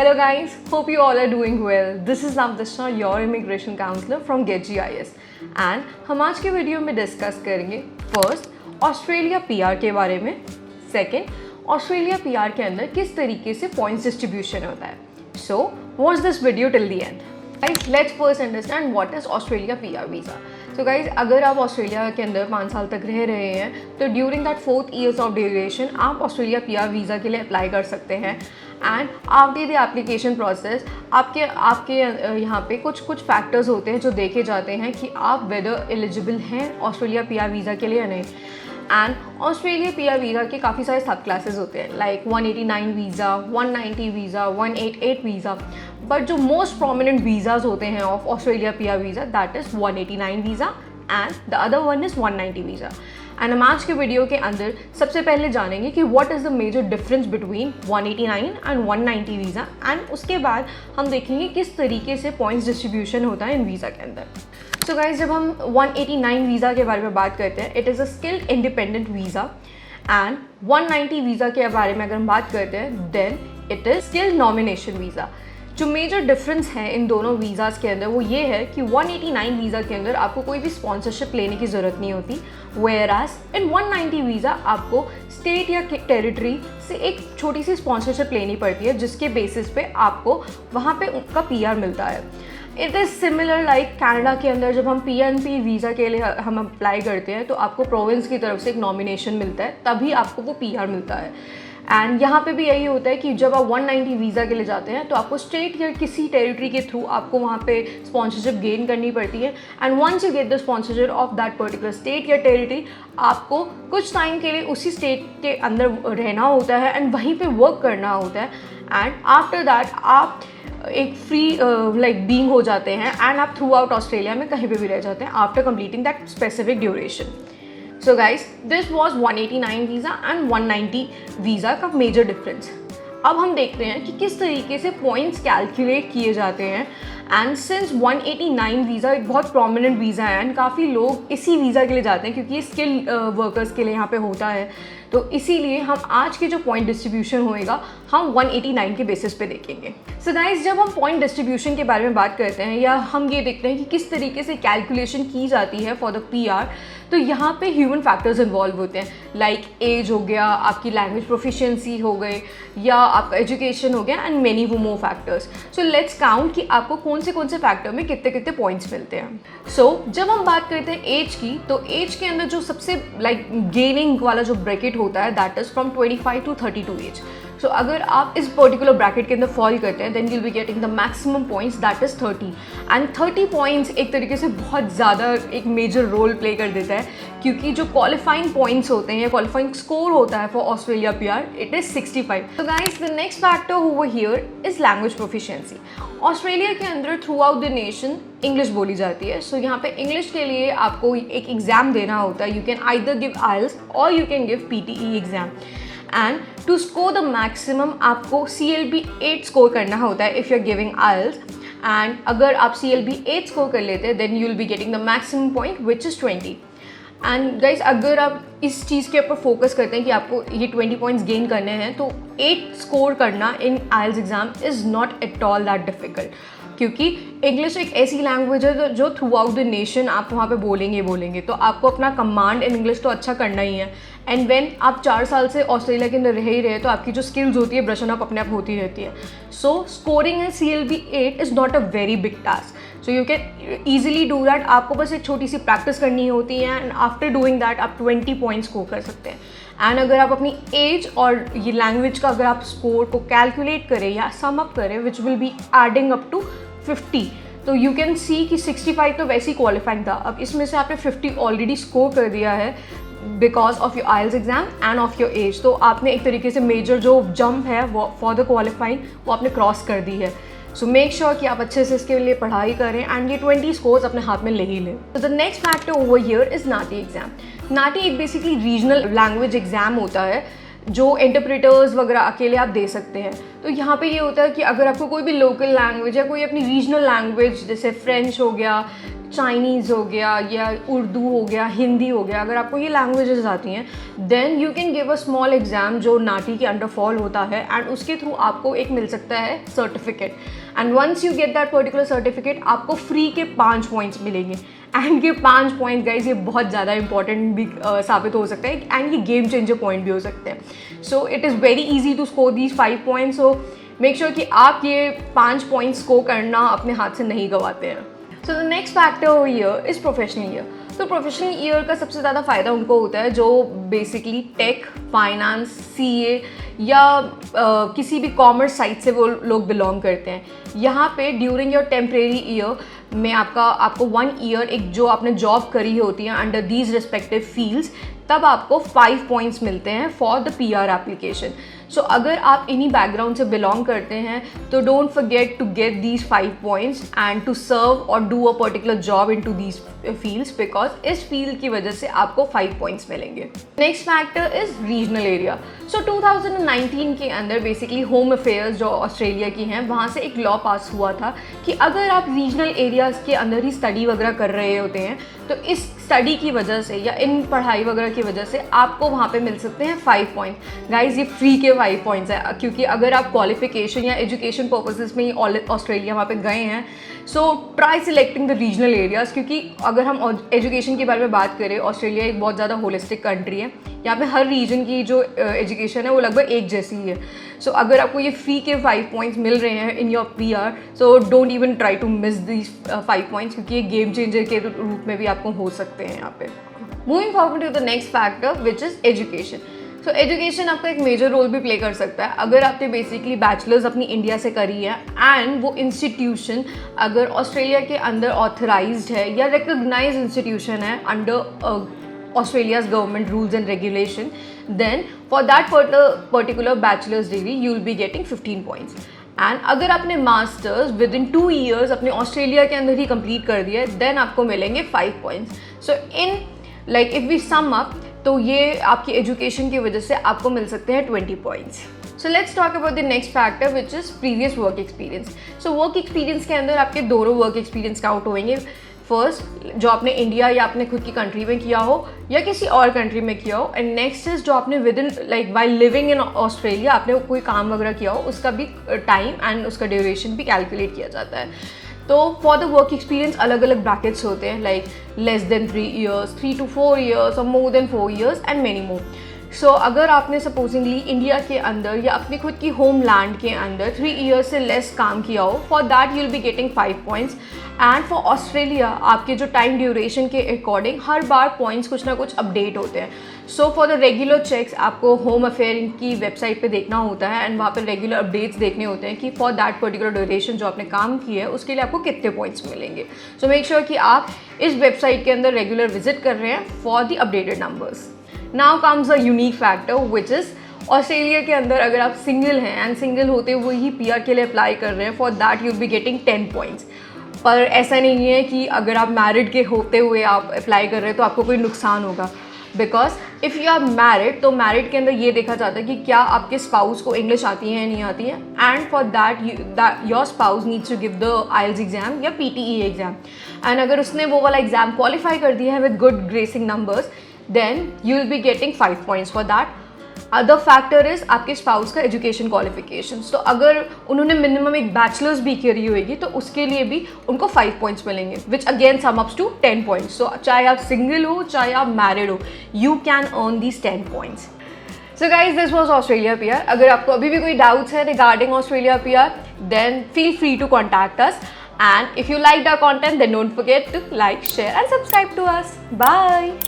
Hello guys, hope you all are doing well. This is Navdashna, your immigration counselor from GetGIS and हम आज के video में discuss करेंगे first Australia PR के बारे में, सेकंड ऑस्ट्रेलिया पीआर के अंदर किस तरीके से पॉइंट्स डिस्ट्रीब्यूशन होता है. So watch this video till the end. Guys, let's first understand what is Australia PR visa. So guys, अगर आप ऑस्ट्रेलिया के अंदर 5 साल तक रह रहे हैं तो during that 4 years of duration आप ऑस्ट्रेलिया PR वीज़ा के लिए अप्लाई कर सकते हैं. And after the application process आपके यहाँ पे कुछ फैक्टर्स होते हैं जो देखे जाते हैं कि आप वेदर एलिजिबल हैं ऑस्ट्रेलिया PR वीज़ा के लिए या नहीं. एंड ऑस्ट्रेलिया PR वीज़ा के काफ़ी सारे सब क्लासेस होते हैं like 189 visa, 190 visa, 188 visa. But जो मोस्ट प्रोमिनेंट वीज़ाज होते हैं of Australia PR visa that is 189 visa and the other one is 190 visa. And हम आज के वीडियो के अंदर सबसे पहले जानेंगे कि what is the major difference between 189 and 190 visa. And उसके बाद हम देखेंगे किस तरीके से पॉइंट्स डिस्ट्रीब्यूशन होता है इन वीज़ा के अंदर. सो गाइज, जब हम 189 वीज़ा के बारे में बात करते हैं, it is a skilled independent visa. And 190 visa के बारे में अगर हम बात करते हैं then it is skilled nomination visa. जो मेजर डिफरेंस है इन दोनों वीज़ाज़ के अंदर वो ये है कि 189 वीज़ा के अंदर आपको कोई भी स्पॉन्सरशिप लेने की ज़रूरत नहीं होती, वेयरएज इन 190 वीज़ा आपको स्टेट या टेरिटरी से एक छोटी सी स्पॉन्सरशिप लेनी पड़ती है जिसके बेसिस पे आपको वहाँ पे उनका PR मिलता है. It is similar like Canada के अंदर जब हम PNP वीज़ा के लिए हम अप्लाई करते हैं तो आपको प्रोविंस की तरफ से एक नॉमिनेशन मिलता है, तभी आपको वो PR मिलता है. एंड यहाँ पे भी यही होता है कि जब आप 190 वीज़ा के लिए जाते हैं तो आपको स्टेट या किसी टेरिटरी के थ्रू आपको वहाँ पे स्पॉन्सरशिप गेन करनी पड़ती है. And once you get the sponsorship of that particular state या टेरिटरी आपको कुछ टाइम के लिए उसी स्टेट के अंदर रहना होता है एंड वहीं पे वर्क करना होता है. एंड आफ्टर दैट आप एक फ्री लाइक बीइंग हो जाते हैं एंड आप थ्रू आउट ऑस्ट्रेलिया में कहीं पे भी रह जाते हैं after completing that specific duration. So guys, this was 189 visa and 190 visa का मेजर डिफरेंस. अब हम देखते हैं कि किस तरीके से पॉइंट्स कैलकुलेट किए जाते हैं. एंड सिंस 189 वीज़ा एक बहुत प्रोमिनेंट वीज़ा है एंड काफ़ी लोग इसी वीज़ा के लिए जाते हैं क्योंकि ये स्किल वर्कर्स के लिए यहाँ पे होता है, तो इसीलिए हम आज के जो पॉइंट डिस्ट्रीब्यूशन होएगा हम 189 के बेसिस पे देखेंगे. सो गाइज, जब हम पॉइंट डिस्ट्रीब्यूशन के बारे में बात करते हैं या हम ये देखते हैं कि किस तरीके से कैलकुलेशन की जाती है फॉर द PR, तो यहाँ पे ह्यूमन फैक्टर्स इन्वॉल्व होते हैं लाइक एज हो गया, आपकी लैंग्वेज प्रोफिशिएंसी हो गई या आपका एजुकेशन हो गया and many more factors. So let's count कि आपको कौन से फैक्टर में कितने कितने पॉइंट्स मिलते हैं. सो जब हम बात करते हैं एज की, तो एज के अंदर जो सबसे लाइक गेनिंग वाला जो ब्रैकेट होता है that is from 25 to 32 age. So अगर आप इस पर्टिकुलर ब्रैकेट के अंदर फॉल करते हैं then you will be getting the maximum points that is 30. And 30 points एक तरीके से बहुत ज़्यादा एक मेजर रोल प्ले कर देता है क्योंकि जो क्वालिफाइंग पॉइंट्स होते हैं या क्वालिफाइंग स्कोर होता है for Australia PR it is 65. तो guys, the next factor over here is language proficiency. Australia के अंदर through out the nation English बोली जाती है. सो यहाँ पे इंग्लिश के लिए आपको एक एग्ज़ाम देना होता है. You can either give IELTS और you can give PTE exam. And to score the maximum आपको CLB 8 स्कोर करना होता है if you are giving IELTS. And अगर आप CLB 8 स्कोर कर लेते हैं then you will be getting the maximum point which is 20. And guys, अगर आप इस चीज़ के ऊपर फोकस करते हैं कि आपको ये 20 पॉइंट्स गेन करने हैं तो 8 स्कोर करना इन IELTS exam is not at all that difficult क्योंकि इंग्लिश एक ऐसी लैंग्वेज है जो थ्रू आउट द नेशन आप वहाँ पे बोलेंगे तो आपको अपना कमांड इन इंग्लिश तो अच्छा करना ही है. एंड व्हेन आप 4 साल से ऑस्ट्रेलिया के अंदर रह ही रहे तो आपकी जो स्किल्स होती है ब्रशन अप अपने आप होती रहती है. So scoring in CLB 8 is not a very big task. So you can easily do that. आपको बस एक छोटी सी प्रैक्टिस करनी होती है एंड आफ्टर डूइंग दैट आप 20 पॉइंट्स स्कोर कर सकते हैं. एंड अगर आप अपनी एज और ये लैंग्वेज का अगर आप स्कोर को कैलकुलेट करें या सम अप करें which will be adding up to 50, तो यू कैन सी कि 65 तो वैसे ही क्वालिफाइंग था. अब इसमें से आपने 50 ऑलरेडी स्कोर कर दिया है because of your IELTS exam end of your age. तो आपने एक तरीके से मेजर जो जंप है वो फॉर द क्वालिफाइंग वो आपने क्रॉस कर दी है. सो मेक श्योर कि आप अच्छे से इसके लिए पढ़ाई करें एंड ये 20 स्कोर्स अपने हाथ में ले ही लें. तो the next factor over here is NAATI exam. NAATI एक बेसिकली रीजनल लैंग्वेज एग्जाम होता है जो इंटरप्रेटर्स वगैरह अकेले आप दे सकते हैं. तो यहाँ पे ये होता है कि अगर आपको कोई भी लोकल लैंग्वेज या कोई अपनी रीजनल लैंग्वेज जैसे फ्रेंच हो गया चाइनीज़ हो गया या उर्दू हो गया, हिंदी हो गया, अगर आपको ये लैंग्वेजेस आती हैं then you can give a small exam जो नाटी के अंडर फॉल होता है एंड उसके थ्रू आपको एक मिल सकता है certificate and once you get that particular certificate आपको फ्री के 5 पॉइंट्स मिलेंगे एंड ये 5 पॉइंट गाइज ये बहुत ज़्यादा इंपॉर्टेंट भी साबित हो सकता है एंड ये गेम चेंजर पॉइंट भी हो सकते हैं। So it is very easy to score these 5 points. So make sure कि आप ये 5 पॉइंट स्कोर करना अपने हाथ से नहीं गंवाते हैं। So the next factor year is professional year. तो प्रोफेशनल ईयर का सबसे ज़्यादा फ़ायदा उनको होता है जो बेसिकली टेक, फाइनेंस, सीए या किसी भी कॉमर्स साइट से वो लोग बिलोंग करते हैं। यहाँ पे ड्यूरिंग योर टेम्परेरी ईयर में आपको 1 ईयर एक जो आपने जॉब करी होती है अंडर दीज रिस्पेक्टिव फील्ड्स, तब आपको 5 पॉइंट्स मिलते हैं for the PR application. So अगर आप इन्हीं बैकग्राउंड से बिलोंग करते हैं तो don't forget to get these 5 points and to serve और do a particular job in to these fields because इस फील्ड की वजह से आपको 5 पॉइंट्स मिलेंगे। Next factor is regional area. So 2019 के अंदर बेसिकली होम अफेयर्स जो ऑस्ट्रेलिया की हैं वहाँ से एक लॉ पास हुआ था कि अगर आप रीजनल एरियाज़ के अंदर ही स्टडी वगैरह कर रहे होते हैं तो इस स्टडी की वजह से या इन पढ़ाई वगैरह की वजह से आपको वहाँ पे मिल सकते हैं 5 पॉइंट। गाइज ये फ्री के 5 पॉइंट्स है क्योंकि अगर आप क्वालिफिकेशन या एजुकेशन पर्पसेस में ही ऑस्ट्रेलिया वहाँ पे गए हैं so try selecting the regional areas. क्योंकि अगर हम एजुकेशन के बारे में बात करें ऑस्ट्रेलिया एक बहुत ज़्यादा होलिस्टिक कंट्री है, यहाँ पे हर रीजन की जो एजुकेशन है वो लगभग एक जैसी ही है। सो अगर आपको ये फ्री के 5 पॉइंट्स मिल रहे हैं in your PR so don't even try to miss these 5 points क्योंकि ये गेम चेंजर के रूप में भी आपको हो सकते हैं यहाँ पे। Moving forward to the next factor which is education. So education आपका एक मेजर रोल भी प्ले कर सकता है। अगर आपने बेसिकली बैचलर्स अपनी इंडिया से करी है एंड वो इंस्टीट्यूशन अगर ऑस्ट्रेलिया के अंदर ऑथराइज्ड है या रिकग्नाइज इंस्टीट्यूशन है under Australia's government rules and regulation, then for that particular bachelor's degree you will be getting 15 points. And अगर आपने मास्टर्स विद इन 2 years अपने ऑस्ट्रेलिया के अंदर ही कंप्लीट कर दिया देन आपको मिलेंगे 5 points. So in like if we sum up तो ये आपकी एजुकेशन की वजह से आपको मिल सकते हैं 20 points. So let's talk about the next factor which is previous work experience. So work experience के अंदर आपके दोनों वर्क एक्सपीरियंस काउंट होंगे। फर्स्ट जो आपने इंडिया या अपने खुद की कंट्री में किया हो या किसी और कंट्री में किया हो एंड नेक्स्ट इज जो आपने with in like while living in Australia आपने कोई काम वगैरह किया हो उसका भी टाइम एंड उसका ड्यूरेशन भी कैलकुलेट किया जाता है। तो फॉर द वर्क एक्सपीरियंस अलग अलग ब्रैकेट्स होते हैं like less than 3 years, 3 to 4 years और more than 4 years and many more. So अगर आपने सपोजिंगली इंडिया के अंदर या अपनी खुद की होम लैंड के अंदर 3 years से लेस काम किया हो for that you will be getting 5 points and for Australia आपके जो टाइम ड्यूरेशन के अकॉर्डिंग हर बार पॉइंट्स कुछ ना कुछ अपडेट होते हैं। So for the regular checks आपको होम अफेयर की वेबसाइट पे देखना होता है एंड वहाँ पर रेगुलर अपडेट्स देखने होते हैं कि फॉर दैट पर्टिकुलर ड्यूरेशन जो आपने काम किया है उसके लिए आपको कितने पॉइंट्स मिलेंगे। सो मेक श्योर कि आप इस वेबसाइट के अंदर रेगुलर विजिट कर रहे हैं for the updated numbers. Now comes a unique factor which is Australia के अंदर अगर आप सिंगल हैं एंड सिंगल होते हुए ही PR के लिए अप्लाई कर रहे हैं for that you will be getting 10 points. पर ऐसा नहीं है कि अगर आप मैरिड के होते हुए आप अप्लाई कर रहे हैं तो आपको कोई नुकसान होगा because if you are married तो मैरिड के अंदर ये देखा जाता है कि क्या आपके स्पाउस को इंग्लिश आती है या नहीं आती है and for that your spouse needs to give the IELTS exam या PTE एग्जाम एंड अगर उसने वो वाला एग्जाम क्वालिफाई कर दिया है with good gracing numbers then you will be getting 5 points for that. Other factor is आपके spouse का एजुकेशन क्वालिफिकेशंस। तो अगर उन्होंने मिनिमम एक बैचलर्स भी करी होगी तो उसके लिए भी उनको 5 पॉइंट्स मिलेंगे which again sum ups to 10 points. So चाहे आप सिंगल हो चाहे आप मैरिड हो you can earn these 10 points. So guys this was Australia PR। अगर आपको अभी भी कोई डाउट्स है regarding Australia PR then feel free to contact us and if you liked our content then don't forget to like, share and subscribe to us. Bye.